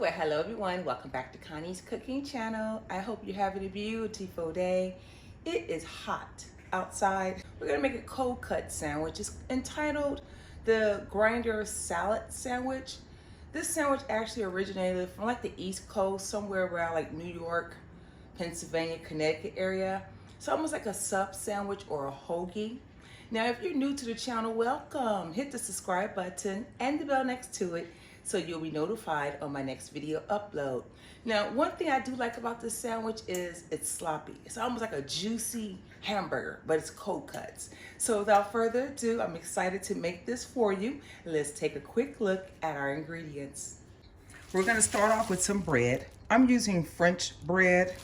Well, hello everyone. Welcome back to Connie's Cooking Channel. I hope you're having a beautiful day. It is hot outside. We're gonna make a cold cut sandwich. It's entitled the grinder salad sandwich. This sandwich actually originated from like the East Coast, somewhere around like New York, Pennsylvania, Connecticut area. It's almost like a sub sandwich or a hoagie. Now, if you're new to the channel, welcome. Hit the subscribe button and the bell next to it so you'll be notified on my next video upload. Now, one thing I do like about this sandwich is it's sloppy. It's almost like a juicy hamburger, but it's cold cuts. So without further ado, I'm excited to make this for you. Let's take a quick look at our ingredients. We're gonna start off with some bread. I'm using French bread.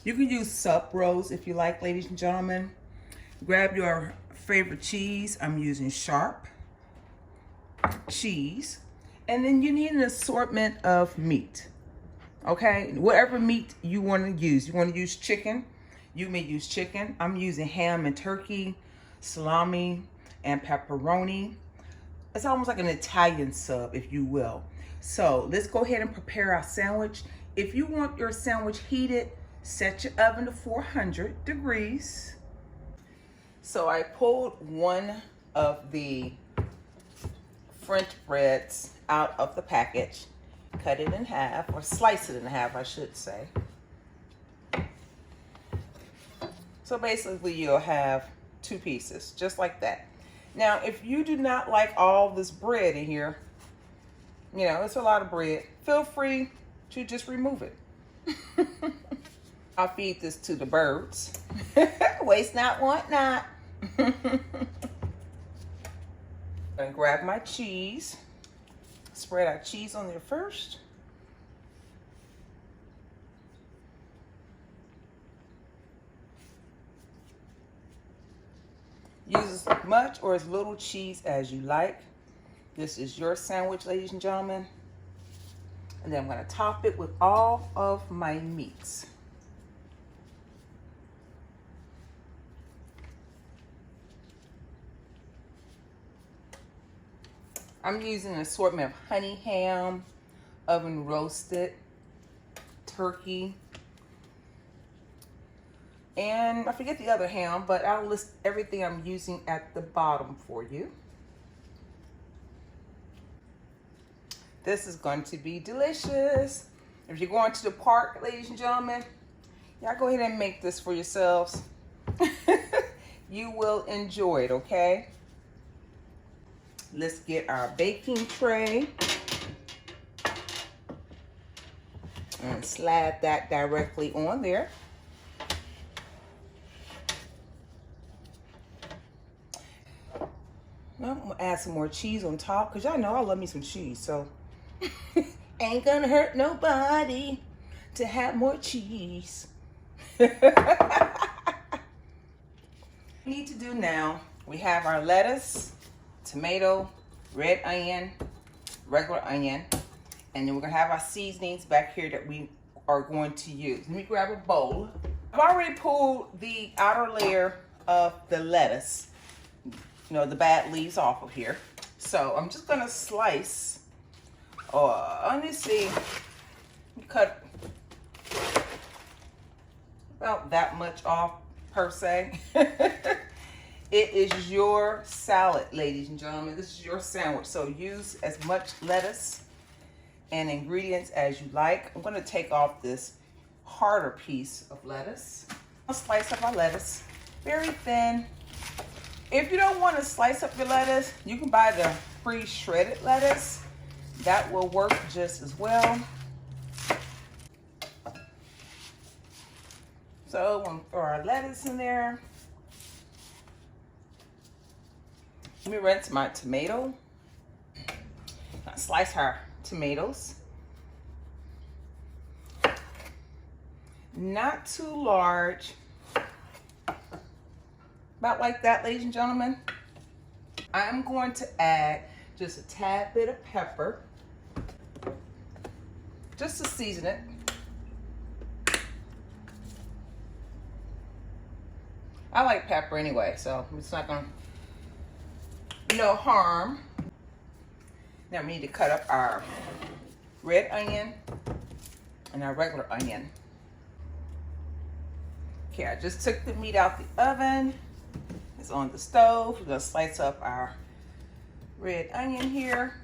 You can use sub rolls if you like, ladies and gentlemen. Grab your favorite cheese. I'm using sharp cheese. And then you need an assortment of meat, okay? Whatever meat you want to use. You want to use chicken, you may use chicken. I'm using ham and turkey, salami, and pepperoni. It's almost like an Italian sub, if you will. So let's go ahead and prepare our sandwich. If you want your sandwich heated, set your oven to 400 degrees. So I pulled one of the French breads out of the package, cut it in half, or slice it in half, I should say. So basically you'll have two pieces, just like that. Now, if you do not like all this bread in here, you know, it's a lot of bread, feel free to just remove it. I'll feed this to the birds. Waste not, want not. I'm gonna grab my cheese. Spread our cheese on there first. Use as much or as little cheese as you like. This is your sandwich, ladies and gentlemen. And then I'm gonna top it with all of my meats. I'm using an assortment of honey ham, oven roasted, turkey, and I forget the other ham, but I'll list everything I'm using at the bottom for you. This is going to be delicious. If you're going to the park, ladies and gentlemen, y'all go ahead and make this for yourselves. You will enjoy it, okay? Let's get our baking tray and slide that directly on there. Now I'm gonna add some more cheese on top because y'all know I love me some cheese, so ain't gonna hurt nobody to have more cheese. What we need to do now, we have our lettuce, tomato, red onion, regular onion, and then we're gonna have our seasonings back here that we are going to use. Let me grab a bowl. I've already pulled the outer layer of the lettuce, you know, the bad leaves off of here. So I'm just gonna slice, let me see, cut about that much off per se. It is your salad, ladies and gentlemen. This is your sandwich. So use as much lettuce and ingredients as you like. I'm gonna take off this harder piece of lettuce. I'll slice up our lettuce very thin. If you don't want to slice up your lettuce, you can buy the pre-shredded lettuce. That will work just as well. So we'll throw our lettuce in there. Let me rinse my tomato. I'll slice our tomatoes. Not too large. About like that, ladies and gentlemen. I'm going to add just a tad bit of pepper, just to season it. I like pepper anyway, so it's not gonna no harm. Now we need to cut up our red onion and our regular onion. Okay, I just took the meat out the oven. It's on the stove. We're gonna slice up our red onion here.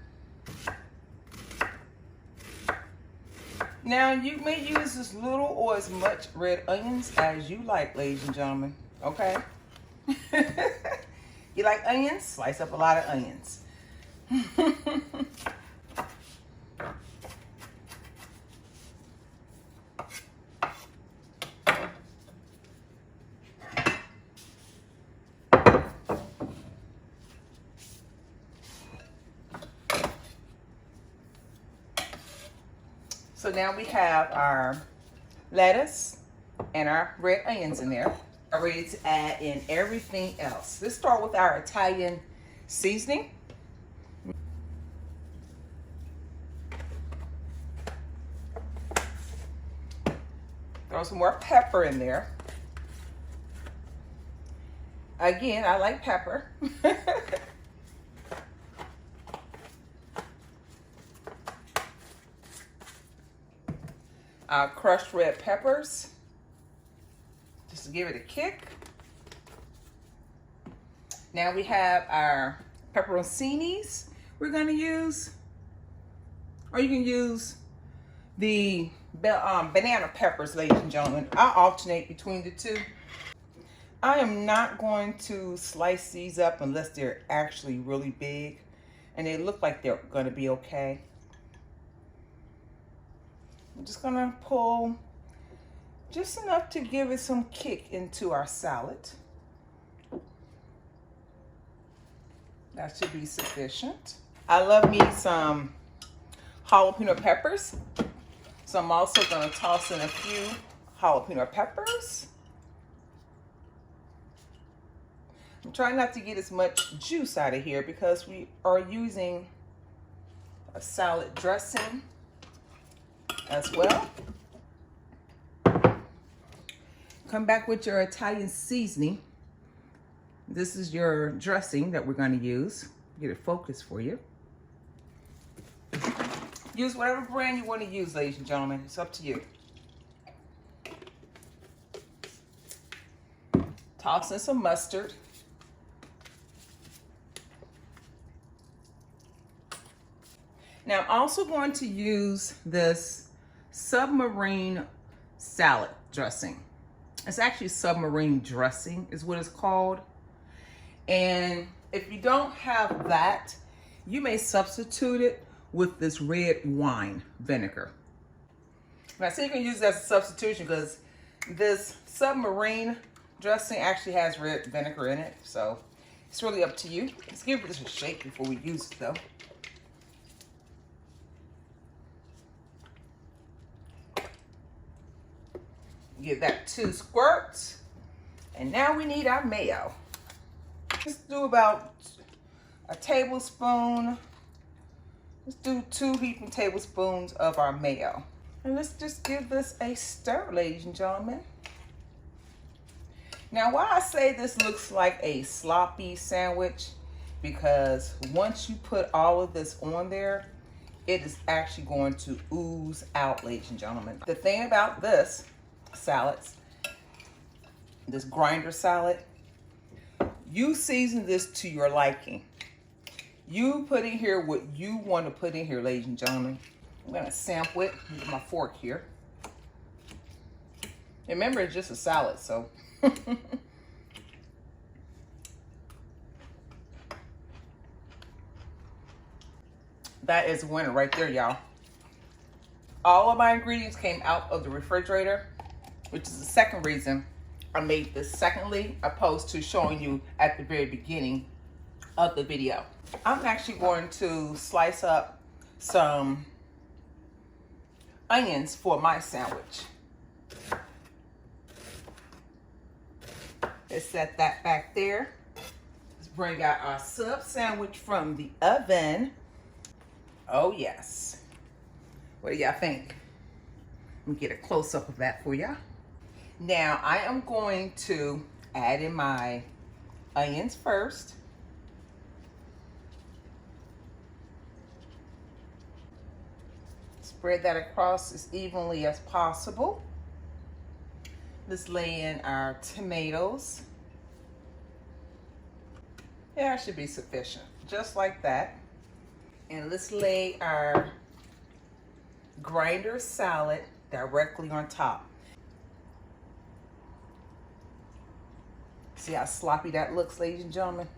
Now you may use as little or as much red onions as you like, ladies and gentlemen, okay? You like onions? Slice up a lot of onions. So now we have our lettuce and our red onions in there. Are ready to add in everything else. Let's start with our Italian seasoning. Throw some more pepper in there. Again, I like pepper. Crushed red peppers, just to give it a kick. Now we have our pepperoncinis we're going to use, or you can use the banana peppers, ladies and gentlemen. I alternate between the two. I am not going to slice these up unless they're actually really big and they look like they're going to be okay. I'm just gonna pull just enough to give it some kick into our salad. That should be sufficient. I love me some jalapeno peppers. So I'm also gonna toss in a few jalapeno peppers. I'm trying not to get as much juice out of here because we are using a salad dressing as well. Come back with your Italian seasoning. This is your dressing that we're going to use. Get it focused for you. Use whatever brand you want to use, ladies and gentlemen. It's up to you. Toss in some mustard. Now I'm also going to use this submarine salad dressing. It's actually submarine dressing is what it's called. And if you don't have that, you may substitute it with this red wine vinegar. Now, so you can use that as a substitution because this submarine dressing actually has red vinegar in it. So it's really up to you. Let's give this a shake before we use it though. Give that 2 squirts. And now we need our mayo. Let's do about a tablespoon. Let's do 2 heaping tablespoons of our mayo. And let's just give this a stir, ladies and gentlemen. Now, why I say this looks like a sloppy sandwich, because once you put all of this on there, it is actually going to ooze out, ladies and gentlemen. The thing about this salads, this grinder salad, you season this to your liking. You put in here what you want to put in here, ladies and gentlemen. I'm going to sample it with my fork here. Remember, it's just a salad, so. That is a winner right there, y'all. All of my ingredients came out of the refrigerator, which is the second reason I made this secondly, opposed to showing you at the very beginning of the video. I'm actually going to slice up some onions for my sandwich. Let's set that back there. Let's bring out our sub sandwich from the oven. Oh yes. What do y'all think? Let me get a close-up of that for y'all. Now I am going to add in my onions first. Spread that across as evenly as possible. Let's lay in our tomatoes. Yeah, it should be sufficient, just like that. And let's lay our grinder salad directly on top. See how sloppy that looks, ladies and gentlemen?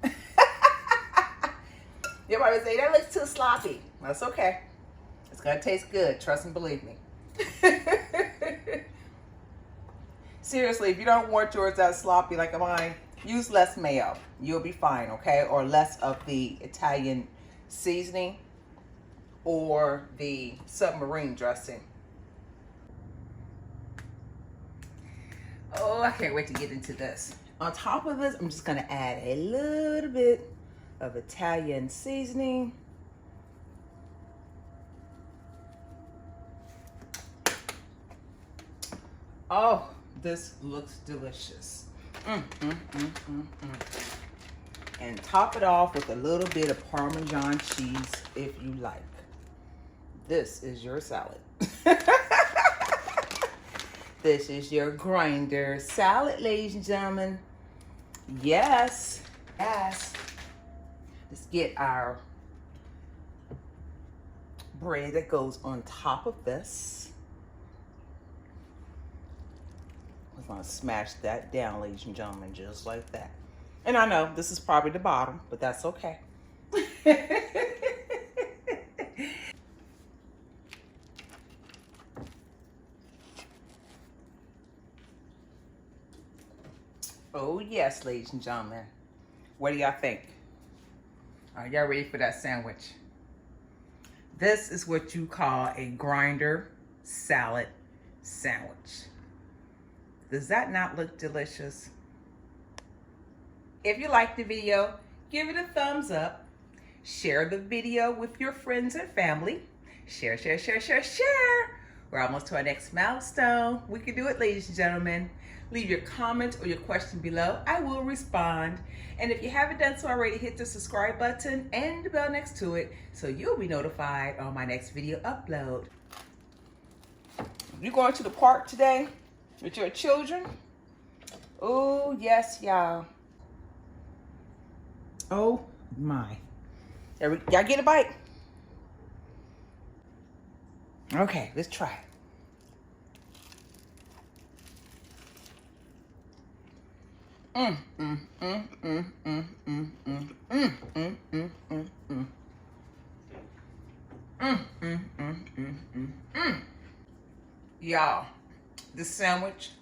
You might say, that looks too sloppy. That's okay. It's gonna taste good, trust and believe me. Seriously, if you don't want yours that sloppy like mine, use less mayo. You'll be fine, okay? Or less of the Italian seasoning or the submarine dressing. Oh, I can't wait to get into this. On top of this, I'm just gonna add a little bit of Italian seasoning. Oh, this looks delicious. And top it off with a little bit of Parmesan cheese if you like. This is your salad. This is your grinder salad, ladies and gentlemen. Yes, yes. Let's get our bread that goes on top of this. We're gonna smash that down, ladies and gentlemen, just like that. And I know this is probably the bottom, but that's okay. Oh yes, ladies and gentlemen. What do y'all think? Are y'all ready for that sandwich? This is what you call a grinder salad sandwich. Does that not look delicious? If you liked the video, give it a thumbs up. Share the video with your friends and family. Share, share, share, share, share. We're almost to our next milestone. We can do it, ladies and gentlemen. Leave your comment or your question below. I will respond. And if you haven't done so already, hit the subscribe button and the bell next to it so you'll be notified on my next video upload. You going to the park today with your children? Oh, yes, y'all. Oh, my. Y'all get a bite? Okay, let's try it. Y'all, this sandwich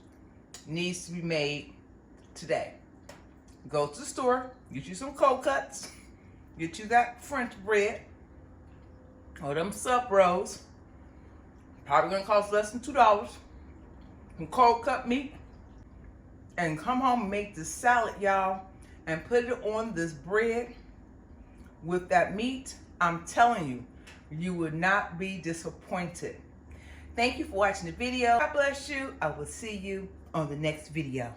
needs to be made today. Go to the store, get you some cold cuts, get you that French bread, or them sub rolls. Probably gonna cost less than $2. Some cold cut meat. And come home and make this salad, y'all, and put it on this bread with that meat. I'm telling you, you will not be disappointed. Thank you for watching the video. God bless you. I will see you on the next video.